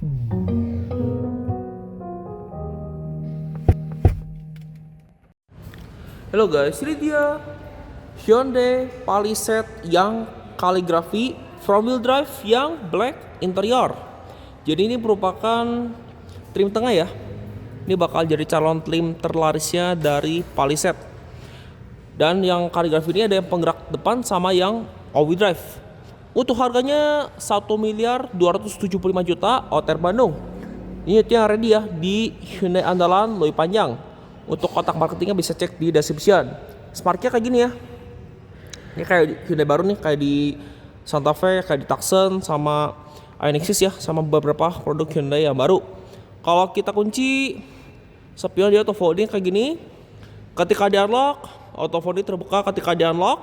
Halo guys, ini dia Hyundai Palisade yang kaligrafi front wheel drive yang black interior. Jadi ini merupakan trim tengah ya. Ini bakal jadi calon trim terlarisnya dari Palisade. Dan yang kaligrafi ini ada yang penggerak depan sama yang all wheel drive. Untuk harganya 1.275 juta OTR Bandung. Ini yang ready ya di Hyundai andalan Loi Panjang. Untuk kotak marketingnya bisa cek di description. Smartnya kayak gini ya. Ini kayak Hyundai baru nih, kayak di Santa Fe, kayak di Tucson, sama iNexus ya, sama beberapa produk Hyundai yang baru. Kalau kita kunci spion dia auto folding kayak gini. Ketika di unlock, auto folding terbuka. Ketika di unlock,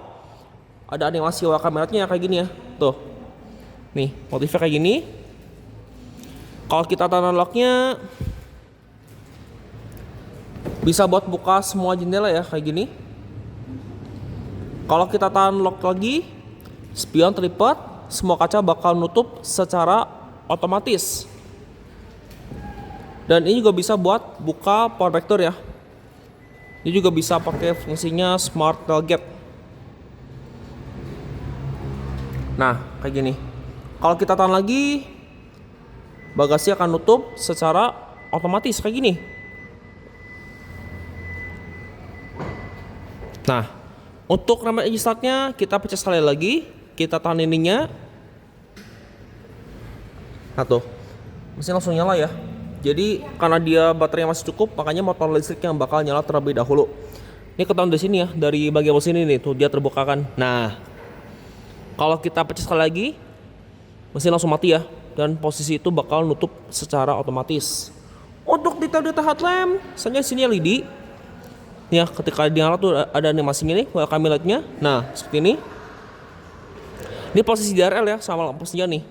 ada animasi wall kameranya kayak gini ya. Tuh. Nih, motifnya kayak gini. Kalau kita tahan unlocknya, bisa buat buka semua jendela ya kayak gini. Kalau kita tahan lock lagi, spion terlipat, semua kaca bakal nutup secara otomatis. Dan ini juga bisa buat buka power vector ya. Ini juga bisa pakai fungsinya smart tailgate. Nah, kayak gini. Kalau kita tahan lagi, bagasi akan nutup secara otomatis kayak gini. Nah, untuk remote engine startnya kita pecah sekali lagi, kita tahan ininya. Nah tuh, mesin langsung nyala ya. Jadi karena dia baterainya masih cukup, makanya motor listrik yang bakal nyala terlebih dahulu. Ini ketahuan dari sini ya, dari bagian mesin ini tuh dia terbuka kan. Nah, kalau kita pecah sekali lagi, mesin langsung mati ya, dan posisi itu bakal nutup secara otomatis. Untuk detail-detail headlamp, misalnya sini LED. Ya, ketika dinyala tuh ada animasinya nih, welcome light-nya. Nah, seperti ini. Ini posisi DRL ya, sama lampu senja nih.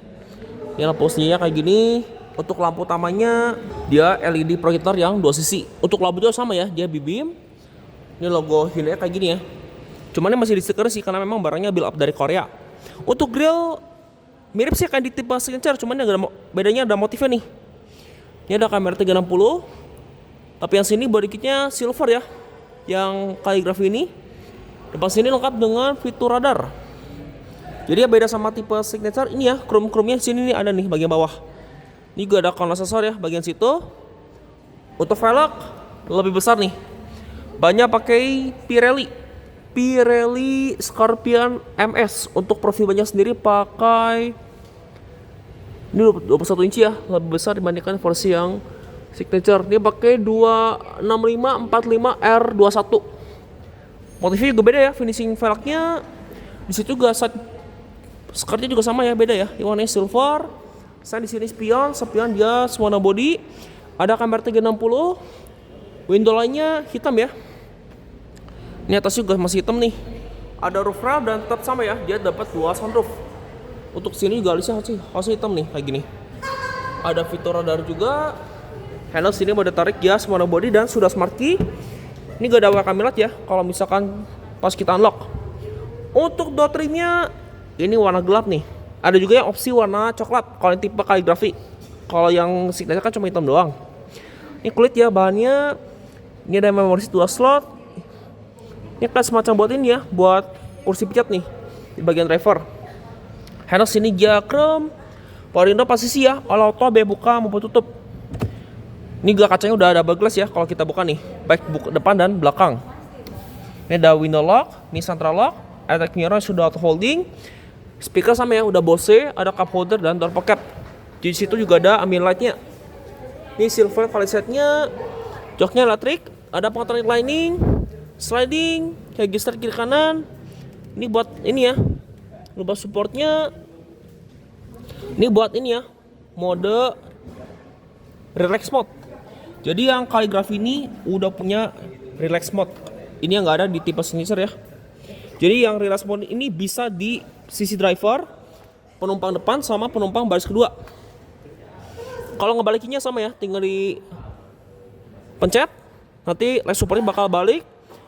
Ini lampu senjanya kayak gini. Untuk lampu utamanya dia LED projector yang 2 sisi. Untuk lampu juga sama ya, dia B-beam. Ini logo Hyundai kayak gini ya. Cuman ini masih di stiker sih karena memang barangnya build up dari Korea. Untuk grill mirip sih kayak di tipe signature, cuman bedanya ada motifnya nih. Ini ada kamera 360. Tapi yang sini body kitnya silver ya. Yang kaligrafi ini depan sini lengkap dengan fitur radar. Jadi ya beda sama tipe signature ini ya, chrome-nya sini nih ada nih bagian bawah. Ini juga ada kondensator ya bagian situ. Untuk velg lebih besar nih. Banyak pakai Pirelli Scorpion MS. Untuk profil banyak sendiri pakai ini 21 inci ya, lebih besar dibandingkan versi yang signature. Dia pakai 265-45 R21. Motifnya juga beda ya, finishing velgnya di situ juga skirtnya juga sama ya, beda ya. Yang warnanya silver. Saya di sini spion dia warna body. Ada kamera 360. Window lainnya hitam ya. Ini atasnya juga masih hitam nih. Ada roof rail dan tetap sama ya, dia dapat 2 sunroof. Untuk sini juga alisnya harusnya hitam nih kayak gini. Ada fitur radar juga. Handle sini mode tarik ya, semua body dan sudah smart key. Ini gak ada welcome light ya kalau misalkan pas kita unlock. Untuk door trimnya ini warna gelap nih. Ada juga yang opsi warna coklat kalau tipe kaligrafi. Kalau yang signature kan cuma hitam doang. Ini kulit ya bahannya. Ini ada memori 2 slot. Ini kayak semacam buat ini ya, buat kursi pijat nih di bagian driver. Handle sini dia chrome. Power window pas sisi ya, all auto B buka maupun tutup. Ini juga kacanya udah ada double glass ya kalau kita buka nih, baik depan dan belakang. Ini ada window lock, ini central lock, electric mirror sudah auto folding. Speaker sama ya, udah Bose, ada cup holder dan door pocket. Di situ juga ada ambient light-nya. Ini silver Palisade-nya, joknya elektrik, ada pengatur lining, sliding, kayak gesture kiri kanan. Ini buat ini ya, lubang supportnya. Ini buat ini ya, mode relax mode. Jadi yang kaligrafi ini udah punya relax mode. Ini yang nggak ada di tipe signature ya. Jadi yang relax mode ini bisa di sisi driver, penumpang depan sama penumpang baris kedua. Kalau ngebalikinnya sama ya, tinggal di pencet, nanti leg supportnya bakal balik.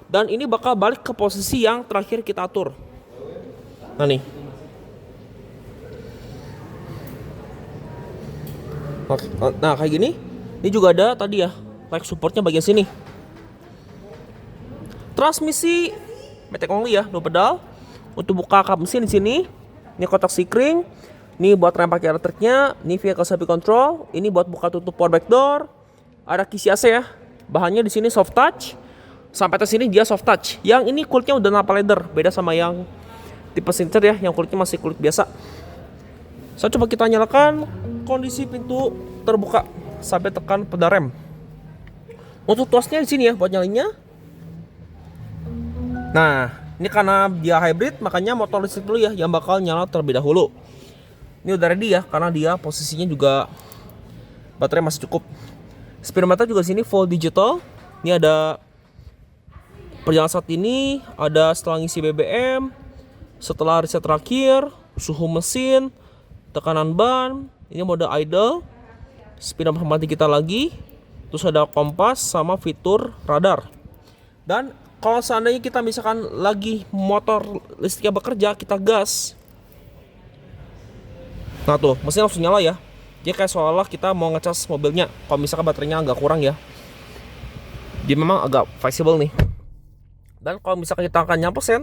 Dan ini bakal balik ke posisi yang terakhir kita atur. Nah nih. Nah kayak gini. Ini juga ada tadi ya, like supportnya bagian sini. Transmisi matic only ya, 2 pedal. Untuk buka kap mesin di sini. Ini kotak sikring. Ini buat rem pakai elektriknya. Ini vehicle safety control. Ini buat buka tutup power back door. Ada kisi AC ya. Bahannya di sini soft touch. Sampai atas sini dia soft touch. Yang ini kulitnya udah napa leather, beda sama yang tipe Signature ya, yang kulitnya masih kulit biasa. Saya coba kita nyalakan, kondisi pintu terbuka sampai tekan pedal rem. Untuk tuasnya di sini ya buat nyalinya. Nah, ini karena dia hybrid, makanya motor listrik dulu ya yang bakal nyala terlebih dahulu. Ini udah ready ya, karena dia posisinya juga baterai masih cukup. Speedometer juga sini full digital. Ini ada perjalanan saat ini, ada setelah ngisi BBM, setelah reset terakhir, suhu mesin, tekanan ban, ini mode idle, speedometer mati kita lagi, terus ada kompas sama fitur radar. Dan kalau seandainya kita misalkan lagi motor listriknya bekerja, kita gas. Nah tuh, mesin langsung nyala ya. Dia kayak seolah kita mau ngecas mobilnya. Kalau misalkan baterainya agak kurang ya. Dia memang agak fleksibel nih. Dan kalau misalkan kita akan nyampesin,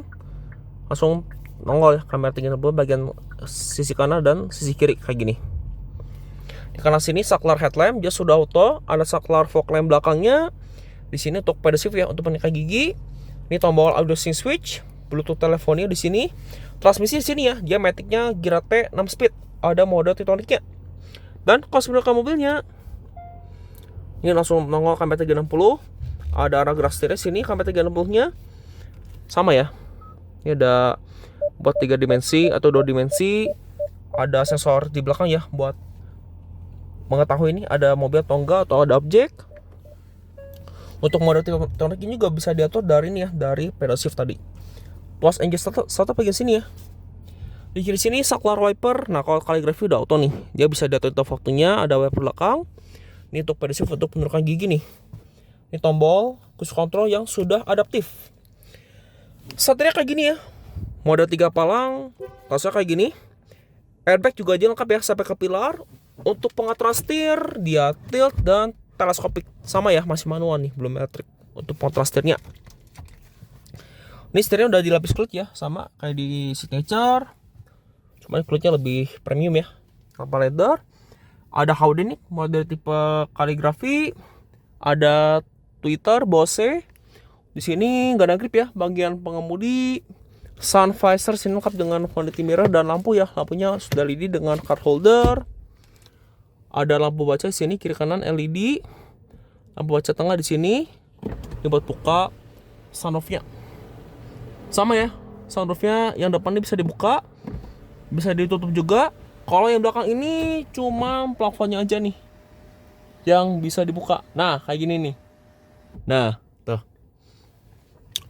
langsung nongol ya kamera 360 bagian sisi kanan dan sisi kiri kayak gini. Di kanan sini saklar headlamp dia sudah auto, ada saklar fog lamp belakangnya. Di sini untuk pedal shift ya untuk menekan gigi. Ini tombol audio sync switch, Bluetooth teleponnya di sini. Transmisi di sini ya, dia maticnya Girate 6 speed, ada mode Titonicnya. Dan kalau sebelum mobilnya, ini langsung nongol kamera 360. Ada arah gerak setir sini kamera 360-nya. Sama ya. Ini ada buat 3 dimensi atau 2 dimensi. Ada sensor di belakang ya buat mengetahui ini ada mobil atau enggak atau ada objek. Untuk mode Titanic ini juga bisa diatur dari ini ya, dari pedal shift tadi. Plus engine startup bagian sini ya. Di kiri sini saklar wiper. Nah, kalau kaligrafi udah auto nih. Dia bisa diatur untuk waktunya, ada wiper belakang. Ini untuk pedal shift untuk menurunkan gigi nih. Ini tombol cruise control yang sudah adaptif. Setirnya kayak gini ya. Mode 3 palang, tasnya kayak gini. Airbag juga aja lengkap ya sampai ke pilar. Untuk pengaturan setir, dia tilt dan teleskopik. Sama ya, masih manual nih, belum elektrik. Untuk pengaturan setirnya. Ini setirnya udah dilapis kulit ya, sama kayak di Signature. Cuman kulitnya lebih premium ya. Napa leather. Ada Howden nih, model tipe kaligrafi. Ada Twitter, Bose. Di sini nggak ada grip ya, bagian pengemudi. Sun visor sini lengkap dengan vanity mirror dan lampu ya. Lampunya sudah LED dengan card holder. Ada lampu baca di sini kiri kanan LED. Lampu baca tengah di sini. Ini buat buka sunroofnya. Sama ya, sunroofnya yang depan ini bisa dibuka, bisa ditutup juga. Kalau yang belakang ini cuma plafonnya aja nih yang bisa dibuka. Nah, kayak gini nih. Nah, tuh.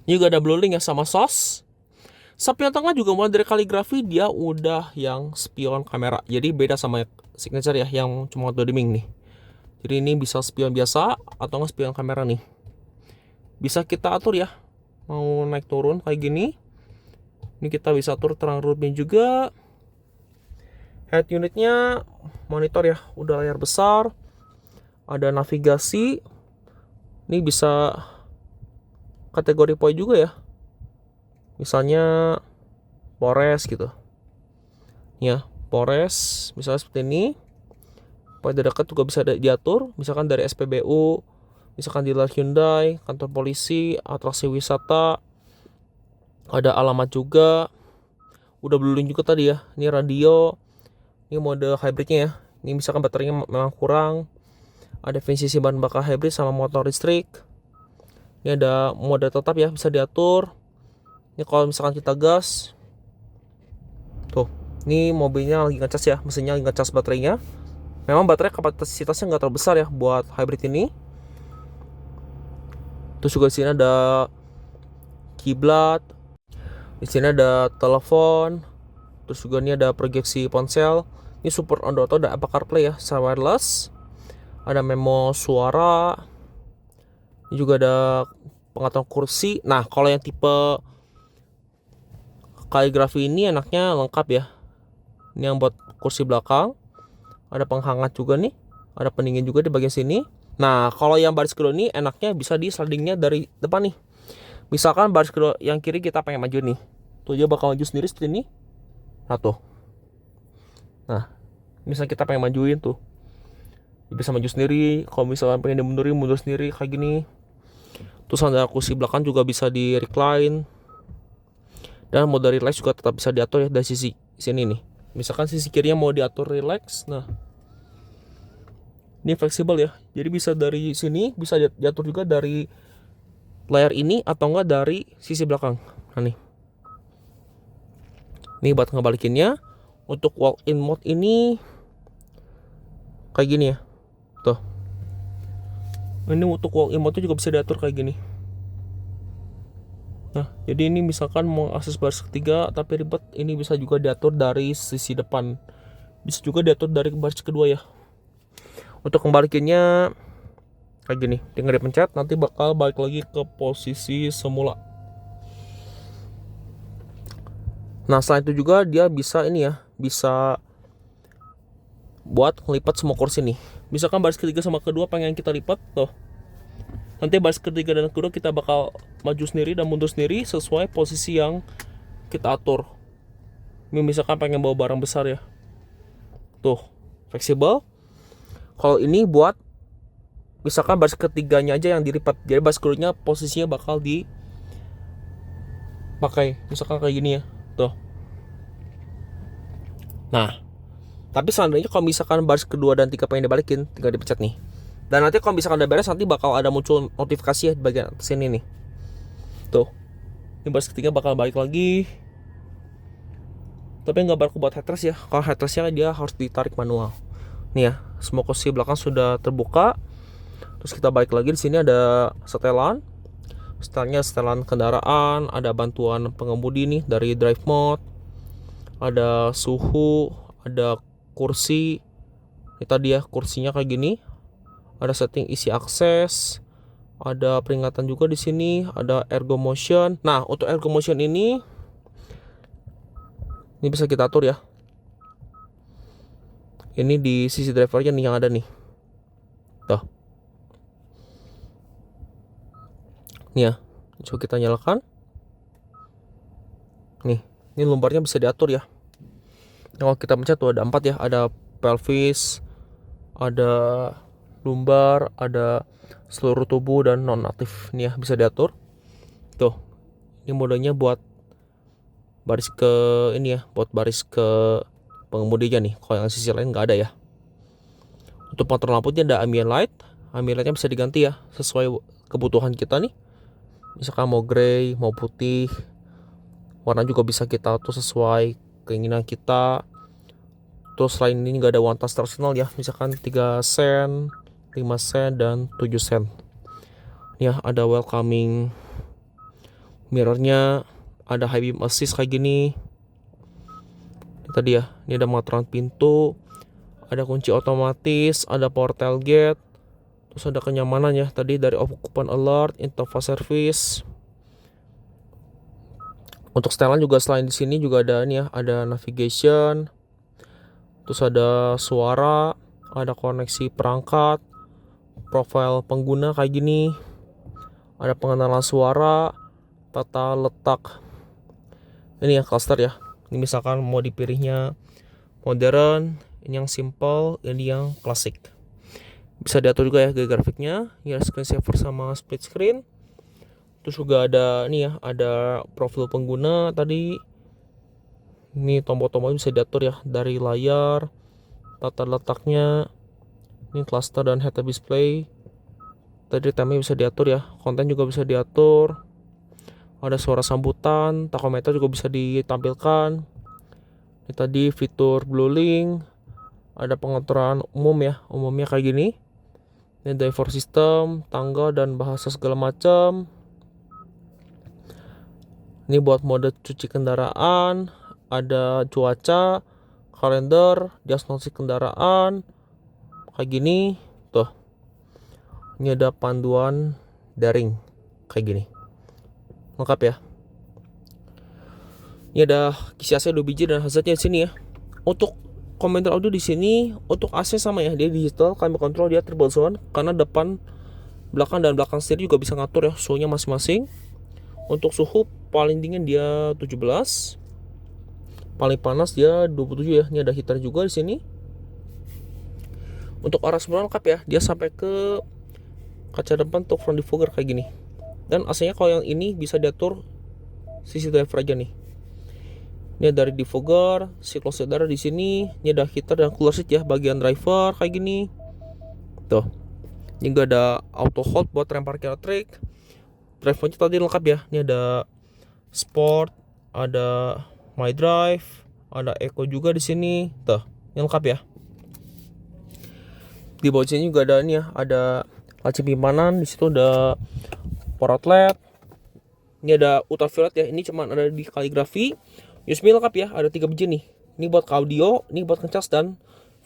Ini juga ada blurring ya sama sos. Spion tengah juga mulai dari kaligrafi dia udah yang spion kamera. Jadi beda sama Signature ya yang cuma auto dimming nih. Jadi ini bisa spion biasa atau nggak spion kamera nih. Bisa kita atur ya. Mau naik turun kayak gini. Ini kita bisa atur terang rootnya juga. Head unitnya monitor ya, udah layar besar. Ada navigasi. Ini bisa kategori poin juga ya. Misalnya Polres gitu. Ya, Polres misalnya seperti ini. Poin dekat juga bisa diatur, misalkan dari SPBU, misalkan dealer Hyundai, kantor polisi, atraksi wisata. Ada alamat juga. Udah blurring juga tadi ya. Ini radio. Ini mode hybridnya ya. Ini misalkan baterainya memang kurang. Ada efisiensi bahan bakar hybrid sama motor listrik. Ini ada mode tetap ya, bisa diatur. Ini kalau misalkan kita gas, tuh, ini mobilnya lagi ngecas ya, mesinnya lagi ngecas baterainya. Memang baterai kapasitasnya nggak terlalu besar ya buat hybrid ini. Terus juga di sini ada kiblat, di sini ada telepon, terus juga ini ada proyeksi ponsel. Ini support Android Auto dan Apple CarPlay ya, secara wireless. Ada memo suara. Ini juga ada pengaturan kursi. Nah, kalau yang tipe kaligrafi ini enaknya lengkap ya. Ini yang buat kursi belakang. Ada penghangat juga nih. Ada pendingin juga di bagian sini. Nah, kalau yang baris kedua ini enaknya bisa di slidingnya dari depan nih. Misalkan baris kedua yang kiri kita pengen maju nih, tuh dia bakal maju sendiri seperti ini. Nah tuh. Nah, misalnya kita pengen majuin tuh, dia bisa maju sendiri. Kalau misalkan pengen dimundurin, mundur sendiri kayak gini. Terus ada kursi belakang juga bisa di recline. Dan mode relax juga tetap bisa diatur ya dari sisi sini nih. Misalkan sisi kirinya mau diatur relax, nah ini fleksibel ya. Jadi bisa dari sini, bisa diatur juga dari layar ini atau enggak dari sisi belakang. Nah nih. Nih buat ngebalikinnya. Untuk walk-in mode ini kayak gini ya. Tuh. Ini untuk walk-in mode juga bisa diatur kayak gini. Nah, jadi ini misalkan mau akses baris ketiga tapi ribet, ini bisa juga diatur dari sisi depan. Bisa juga diatur dari baris kedua ya. Untuk kembalikannya kayak gini, tinggal dipencet nanti bakal balik lagi ke posisi semula. Nah, selain itu juga dia bisa ini ya, bisa buat ngelipat semua kursi nih. Misalkan baris ketiga sama kedua pengen kita lipat, tuh. Nanti baris ketiga dan kedua kita bakal maju sendiri dan mundur sendiri sesuai posisi yang kita atur. Ini misalkan pengen bawa barang besar ya. Tuh, fleksibel. Kalau ini buat misalkan baris ketiganya aja yang dilipat. Jadi baris keduanya posisinya bakal dipakai. Misalkan kayak gini ya. Tuh. Nah, tapi seandainya kalau misalkan baris kedua dan tiga pengen dibalikin, tinggal dipencet nih. Dan nanti kalau misalkan udah beres, nanti bakal ada muncul notifikasi ya di bagian atas sini nih. Tuh, ini baris ketiga bakal balik lagi. Tapi nggak berlaku buat headrest ya. Kalau headrestnya dia harus ditarik manual. Nih ya, semua kursi belakang sudah terbuka. Terus kita balik lagi, di sini ada setelan. Setelan kendaraan, ada bantuan pengemudi nih dari drive mode. Ada suhu, ada kursi. Ini tadi ya, kursinya kayak gini. Ada setting isi akses, ada peringatan juga di sini, ada ergo motion. Nah, untuk ergo motion ini bisa kita atur ya. Ini di sisi drivernya nih yang ada nih. Tuh. Nih ya, coba kita nyalakan. Nih, ini lumbarnya bisa diatur ya. Kalau kita pencet tuh ada 4 ya, ada pelvis, ada lumbar, ada seluruh tubuh dan non aktif. Nih ya, bisa diatur. Tuh. Ini modenya buat baris ke ini ya, buat baris ke pengemudinya nih. Kalau yang sisi lain nggak ada ya. Untuk patron lampunya ada ambient light. Ambient lightnya bisa diganti ya sesuai kebutuhan kita nih. Misalkan mau grey, mau putih. Warna juga bisa kita atur sesuai keinginan kita. Terus selain ini nggak ada one touch tradisional ya. Misalkan 3 sen, 5 sen dan 7 sen. Ya, ada welcoming mirrornya, ada high beam assist kayak gini. Ini tadi ya, ini ada pengaturan pintu, ada kunci otomatis, ada power tailgate, terus ada kenyamanan ya. Tadi dari occupant alert, interval service. Untuk setelan juga selain di sini juga ada ini ya, ada navigation, terus ada suara, ada koneksi perangkat, profil pengguna kayak gini, ada pengenalan suara, tata letak. Ini ya cluster ya. Ini misalkan mau dipilihnya modern, ini yang simple, ini yang klasik. Bisa diatur juga ya gaya grafiknya, ya screen saver sama split screen. Terus juga ada ini ya, ada profil pengguna tadi. Ini tombol-tombol bisa diatur ya dari layar, tata letaknya. Ini cluster dan head-up display. Tadi temanya bisa diatur ya, konten juga bisa diatur. Ada suara sambutan, tachometer juga bisa ditampilkan. Ini tadi fitur Bluelink. Ada pengaturan umum ya, umumnya kayak gini. Ini driver system, tangga dan bahasa segala macam. Ini buat mode cuci kendaraan, ada cuaca, kalender, diagnosis kendaraan, kayak gini, tuh. Ini ada panduan daring, kayak gini, lengkap ya. Ini ada kisi AC 2 biji dan hazardnya di sini ya. Untuk komentar audio di sini. Untuk AC sama ya, dia digital, climate control dia triple zone karena depan, belakang dan belakang setir juga bisa ngatur ya suhunya masing-masing. Untuk suhu paling dingin dia 17, paling panas dia 27 ya. Ini ada heater juga di sini. Untuk arah semua lengkap ya, dia sampai ke kaca depan untuk front diffuser kayak gini. Dan AC-nya kalau yang ini bisa diatur sisi driver aja nih. Ini dari diffuser, siklus udara di sini. Ini ada heater dan cooler seat ya, bagian driver kayak gini. Tuh. Ini juga ada auto hold buat rem parkir elektrik. Drive-nya tadi lengkap ya. Ini ada sport, ada my drive, ada eco juga di sini. Tuh, ini lengkap ya. Di bawah sini juga ada ini ya, ada laci penyimpanan, di situ ada power outlet. Ini ada ultraviolet ya, ini cuma ada di kaligrafi. USB lengkap ya, ada 3 biji nih. Ini buat audio, ini buat ngecas, dan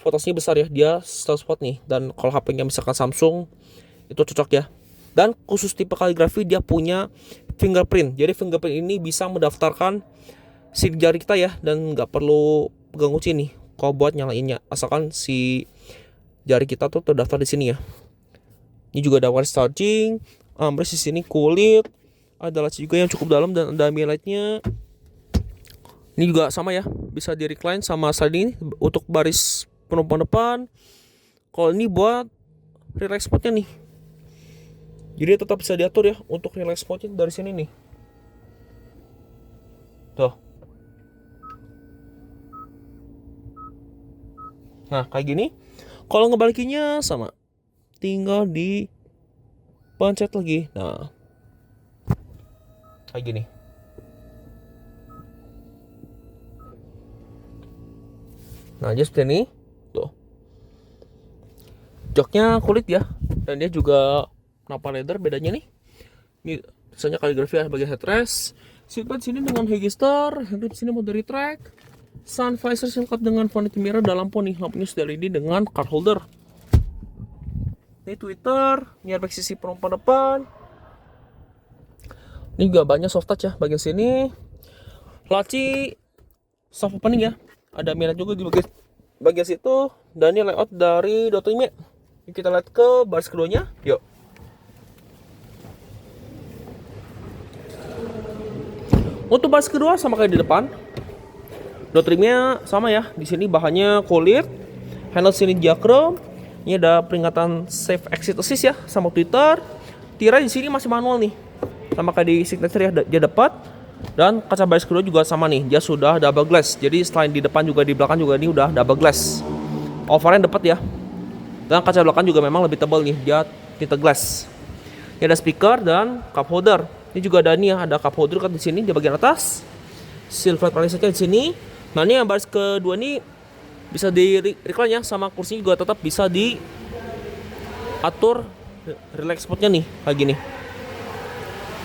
voltasenya besar ya, dia 100 watt nih. Dan kalau HP-nya misalkan Samsung itu cocok ya. Dan khusus tipe kaligrafi dia punya fingerprint. Jadi fingerprint ini bisa mendaftarkan sidik jari kita ya, dan nggak perlu pegang kunci nih kalau buat nyalainnya, asalkan si jari kita tuh terdaftar di sini ya. Ini juga ada wireless charging, armrest di sini kulit, ada laci juga yang cukup dalam dan ada ambient light-nya. Ini juga sama ya, bisa di recline sama sliding untuk baris penumpang depan. Kalau ini buat relax spotnya nih, jadi tetap bisa diatur ya untuk relax spotnya dari sini nih. Tuh. Nah kayak gini. Kalau ngebalikinnya sama, tinggal di pencet lagi. Nah, kayak gini. Nah, jadi seperti ini. Tuh. Joknya kulit ya, dan dia juga napa leather. Bedanya nih, ini misalnya kaligrafi ya bagian headrest. Seatbelt sini dengan Hegistar, handle sini mau dari track. Sun visor lengkap dengan vanity mirror dan lampu nih, lampunya sudah LED dengan card holder. Ini Twitter, ini airbag sisi penumpang depan. Ini juga banyak soft touch ya bagian sini. Laci soft opening ya, ada mirror juga di bagian situ. Dan ini layout dari Dotime. Kita lihat ke baris keduanya, yuk. Untuk baris kedua sama kayak di depan. Door trimnya sama ya, di sini bahannya kulit, handle sini diakrom. Ini ada peringatan safe exit assist ya, sama Twitter. Tirai di sini masih manual nih, sama kayak di signature ya, dia dapat. Dan kaca baris kedua juga sama nih, dia sudah double glass. Jadi selain di depan juga di belakang juga ini udah double glass. Overnya dapat ya. Dan kaca belakang juga memang lebih tebal nih, dia tinted glass. Ini ada speaker dan cup holder. Ini juga ada nih ya, ada cup holder kan di sini di bagian atas. Silver palisnya di sini. Nah ini yang baris kedua ini bisa di recline ya, sama kursinya juga tetap bisa diatur relax spotnya nih kayak gini.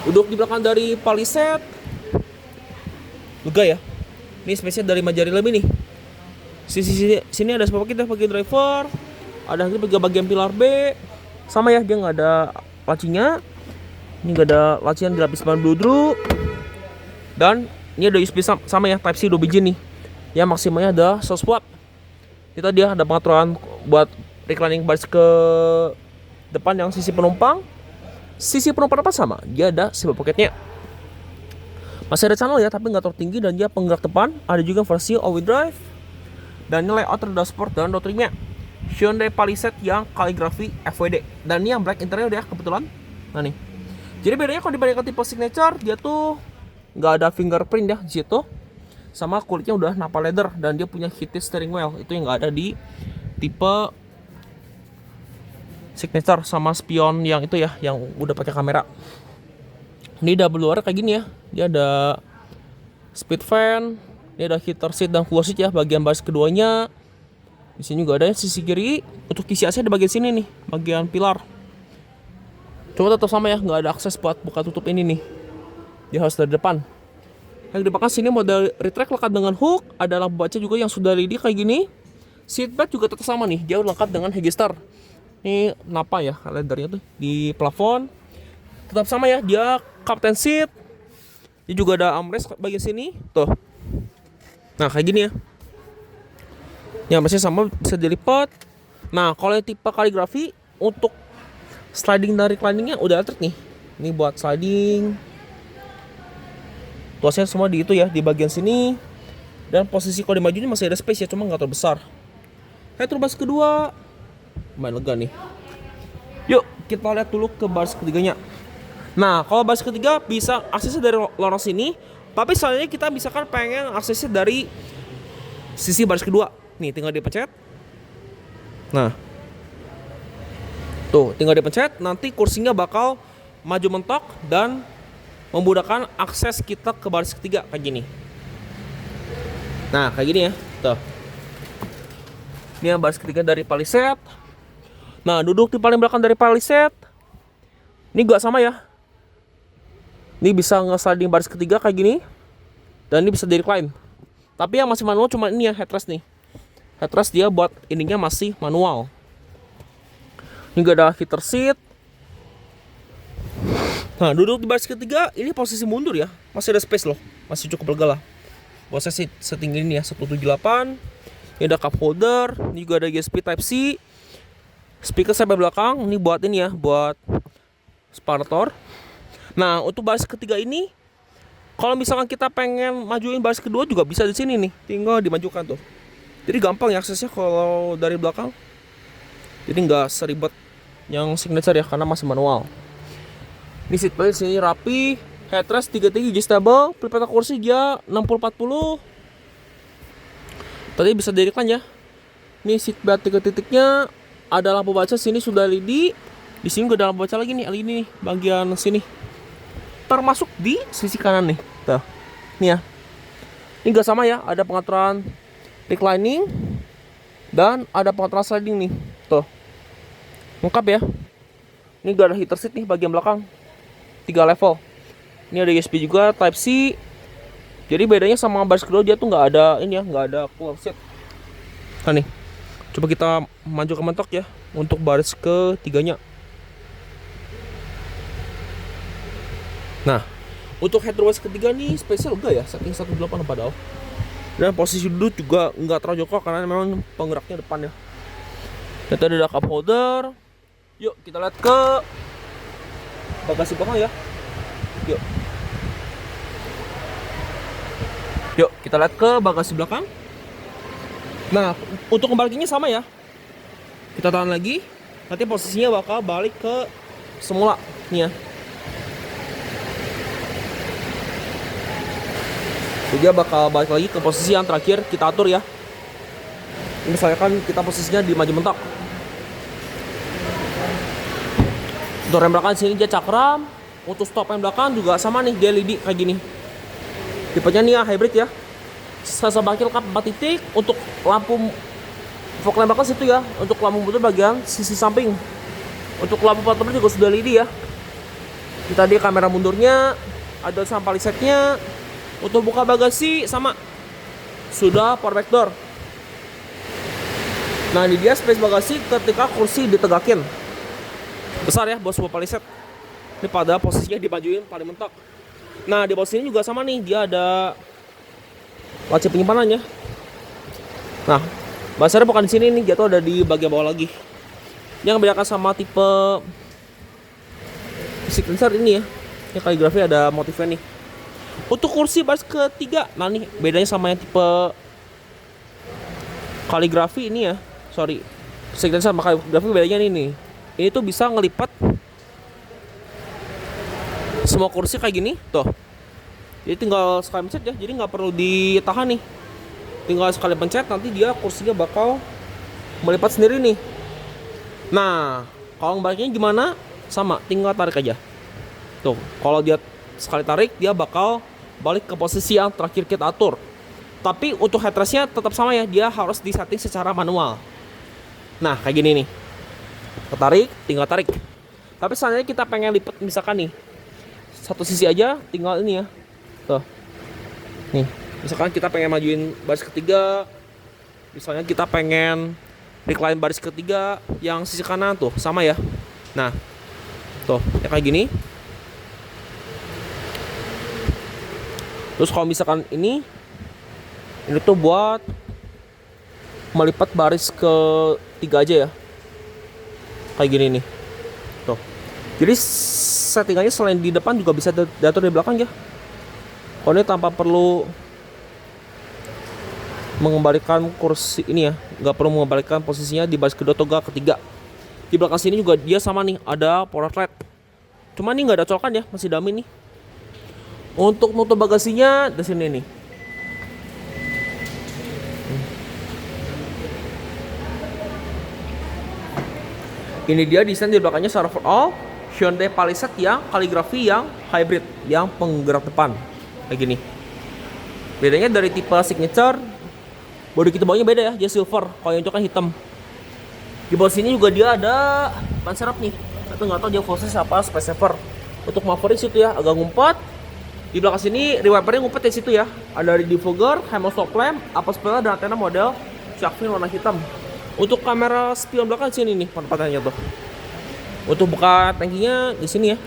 Duduk di belakang dari Palisade lega ya. Ini space-nya dari Majari lebih nih. Sini ada spot kita bagian driver, ada bagian pilar B, sama ya, dia nggak ada lacinya. Ini nggak ada laci yang dilapis bahan bludru. Dan ini ada USB sama ya, Type C 2 biji nih. Ya maksimalnya ada 100 watt. Kita dia ada pengaturan buat reclining baris ke depan yang sisi penumpang. Sisi penumpang depan sama, dia ada zip pocketnya. Masih ada channel ya, tapi nggak terlalu tinggi, dan dia penggerak depan. Ada juga versi all-wheel drive. Dan ini layout ada sport dan door trimnya Hyundai Palisade yang kaligrafi FWD. Dan ini yang black interior ya kebetulan. Nah nih. Jadi bedanya kalau dibandingkan tipe signature, dia tuh nggak ada fingerprint ya di situ. Sama kulitnya udah napa leather, dan dia punya heated steering wheel. Itu yang nggak ada di tipe signature sama spion yang itu ya, yang udah pakai kamera. Ini double luar kayak gini ya. Dia ada speed fan, ini ada heater seat dan cooler seat ya bagian baris keduanya. Di sini juga ada sisi kiri. Untuk kisi AC di bagian sini nih, bagian pilar. Cuma tetap sama ya, nggak ada akses buat buka tutup ini nih. Dia harus dari depan. Yang di belakang sini model retract lengkap dengan hook, ada lampu baca juga yang sudah LED kayak gini. Seatbelt juga tetap sama nih, dia lengkap dengan Hegistar. Ini napa ya leathernya tuh di plafon. Tetap sama ya, dia captain seat. Ini juga ada armrest bagian sini, tuh. Nah kayak gini ya. Ya masih sama, bisa dilipat. Nah kalau yang tipe kaligrafi, untuk sliding dari recliningnya udah elektrik nih. Ini buat sliding. Tuasnya semua di itu ya, di bagian sini. Dan posisi kalau dimajuin masih ada space ya, cuma nggak terlalu besar. Headroom baris kedua lumayan lega nih. Yuk kita lihat dulu ke baris ketiganya. Nah kalau baris ketiga bisa aksesnya dari lorong sini, tapi selanjutnya kita misalkan pengen aksesnya dari sisi baris kedua. Nih tinggal dipencet. Nah tuh tinggal dipencet, nanti kursinya bakal maju mentok dan memudahkan akses kita ke baris ketiga kayak gini. Nah kayak gini ya. Tuh. Ini yang baris ketiga dari palisade. Nah duduk di paling belakang dari palisade. Ini juga sama ya. Ini bisa nge-sliding baris ketiga kayak gini. Dan ini bisa di recline. Tapi yang masih manual cuma ini ya, headrest nih. Headrest dia buat ininya masih manual. Ini gak ada heater seat. Nah duduk di baris ketiga, ini posisi mundur ya. Masih ada space loh, masih cukup lega lah. Buat saya setinggi ini ya, 178. Ini ada cup holder. Ini juga ada USB Type-C. Speaker sampai belakang. Ini buat ini ya, buat separator. Nah untuk baris ketiga ini, kalau misalkan kita pengen majuin baris kedua juga bisa di sini nih. Tinggal dimajukan tuh. Jadi gampang ya aksesnya kalau dari belakang. Jadi nggak seribet yang signature ya, karena masih manual. Ini seat belt sini rapi, headrest 33 adjustable, pilihan kursi dia 60-40. Tadi bisa direkan ya. Ini seat belt 3 titiknya, ada lampu baca sini sudah LED. Di sini juga ada lampu baca lagi nih, LED nih bagian sini. Termasuk di sisi kanan nih. Tuh. Nih ya. Ini enggak sama ya, ada pengaturan reclining dan ada pengaturan sliding nih. Tuh. Lengkap ya. Ini gak ada heater seat nih bagian belakang. 3 level. Ini ada USB juga, Type C. Jadi bedanya sama baris kedua dia tuh nggak ada ini ya, nggak ada cooler seat. Nah nih, coba kita maju ke mentok ya untuk baris ketiganya. Nah, untuk headroom baris ketiga nih spesial enggak ya, setting 18 padahal. Dan posisi duduk juga nggak terlalu jongkok karena memang penggeraknya depan ya. Dan tadi ada cup holder. Yuk kita lihat ke bagasi belakang ya. Yuk. Yuk kita lihat ke bagasi belakang. Nah untuk kembalinya sama ya. Kita tahan lagi. Nanti posisinya bakal balik ke semula nih ya. Jadi dia bakal balik lagi ke posisi yang terakhir kita atur ya. Misalkan kita posisinya di maju mentok. Untuk rem belakang sini dia cakram. Untuk stop rem belakang juga sama nih, dia LED kayak gini. Tipenya nih ya hybrid ya. Sasa bakil lengkap 4 titik. Untuk lampu fog lamp belakang situ ya. Untuk lampu motor bagian sisi samping. Untuk lampu plat nomor juga sudah LED ya. Kita di kamera mundurnya, ada sampah lisetnya. Untuk buka bagasi sama, sudah power back door. Nah ini dia space bagasi ketika kursi ditegakin. Besar ya buat sebuah palisade. Ini pada posisinya dimajuin paling mentok. Nah di bawah sini juga sama nih, dia ada laci penyimpanannya. Nah basarnya bukan di sini nih, jatuh ada di bagian bawah lagi. Yang membedakan sama tipe signature ini ya, yang kaligrafi ada motifnya nih. Untuk kursi baris ketiga, nah nih bedanya sama yang tipe kaligrafi ini ya. Sorry, signature sama kaligrafi bedanya nih. Ini tuh bisa ngelipat semua kursi kayak gini, tuh. Jadi tinggal sekali pencet ya, jadi nggak perlu ditahan nih. Tinggal sekali pencet, nanti dia kursinya bakal melipat sendiri nih. Nah, kalau baliknya gimana? Sama, tinggal tarik aja. Tuh, kalau dia sekali tarik, dia bakal balik ke posisi yang terakhir kita atur. Tapi untuk headrestnya tetap sama ya, dia harus disetting secara manual. Nah, kayak gini nih. Ketarik, tinggal tarik. Tapi seandainya kita pengen lipat misalkan nih satu sisi aja, tinggal ini ya. Tuh. Nih, misalkan kita pengen majuin baris ketiga, misalnya kita pengen recline baris ketiga yang sisi kanan tuh, sama ya. Nah, tuh, ya kayak gini. Terus kalau misalkan ini tuh buat melipat baris ke 3 aja ya, kayak gini nih tuh. Jadi settingannya selain di depan juga bisa diatur di belakang ya. Kalau ini tanpa perlu mengembalikan kursi ini ya, nggak perlu mengembalikan posisinya di baris kedua atau ketiga. Di belakang sini juga dia sama nih, ada power light. Cuma ini nggak ada colokan ya, masih dummy nih. Untuk nutup bagasinya di sini nih. Ini dia desain di belakangnya secara overall Hyundai Palisade yang kaligrafi yang hybrid, yang penggerak depan kayak gini. Bedanya dari tipe signature, bodi kit bawahnya beda ya, dia silver, kalau yang itu kan hitam. Di bawah sini juga dia ada ban serep nih, tapi nggak tahu dia proses apa, space saver. Untuk favorit situ ya, agak ngumpet. Di belakang sini rewipernya ngumpet di situ ya. Ada defogger, Hammer stop lamp, apa spoiler dan antena model shark fin warna hitam. Untuk kamera spion belakang di sini nih penempatannya tuh. Untuk buka tangkinya di sini ya.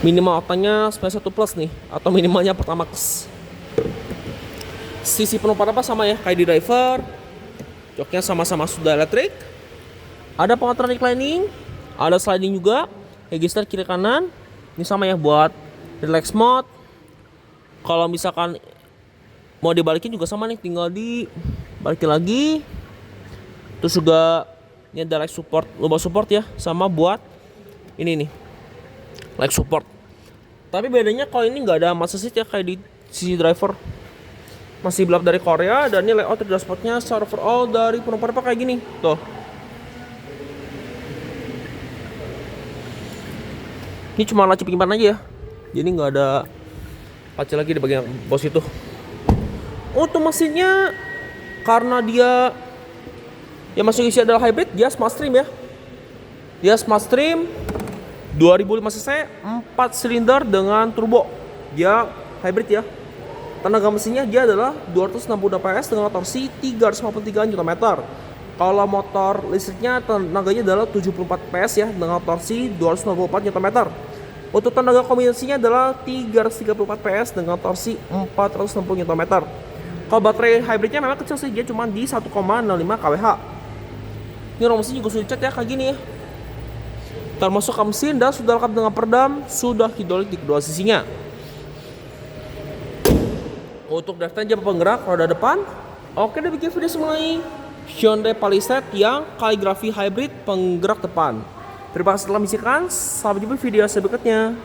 Minimal oktannya 91 plus nih, atau minimalnya Pertamax. Sisi penumpang apa sama ya, kayak di driver. Joknya sama-sama sudah elektrik. Ada pengaturan reclining, ada sliding juga, register kiri kanan. Ini sama ya buat relax mode. Kalau misalkan mau dibalikin juga sama nih, tinggal dibalikin lagi. Terus juga ini ada light support, lumbar support ya, sama buat ini nih light support. Tapi bedanya kalau ini nggak ada masa seat ya, kayak di sisi driver. Masih belak dari Korea, dan ini layout dashboardnya secara overall dari penumpang kayak gini tuh. Ini cuma laci penyimpanan aja ya, jadi nggak ada laci lagi di bagian bos itu. Untuk mesinnya, karena dia yang masuk isi adalah hybrid, dia smart stream ya. Dia smart stream 2005 cc, 4 silinder dengan turbo. Dia hybrid ya. Tenaga mesinnya dia adalah 260 PS dengan torsi 353 Nm. Kalau motor listriknya tenaganya adalah 74 PS ya, dengan torsi 294 Nm. Untuk tenaga kombinasinya adalah 334 PS dengan torsi 460 Nm. Kalau baterai hybridnya memang kecil sih, dia cuma di 1,05 kWh. Ini rom mesin juga sudah dicat ya, kayak gini ya. Termasuk mesin dan sudah lengkap dengan peredam, sudah hidrolik di kedua sisinya. Untuk drivetrain jam penggerak roda depan. Oke, udah bikin video mengenai Hyundai Palisade yang kaligrafi hybrid penggerak depan. Terima kasih telah menyaksikan. Sampai jumpa di video berikutnya.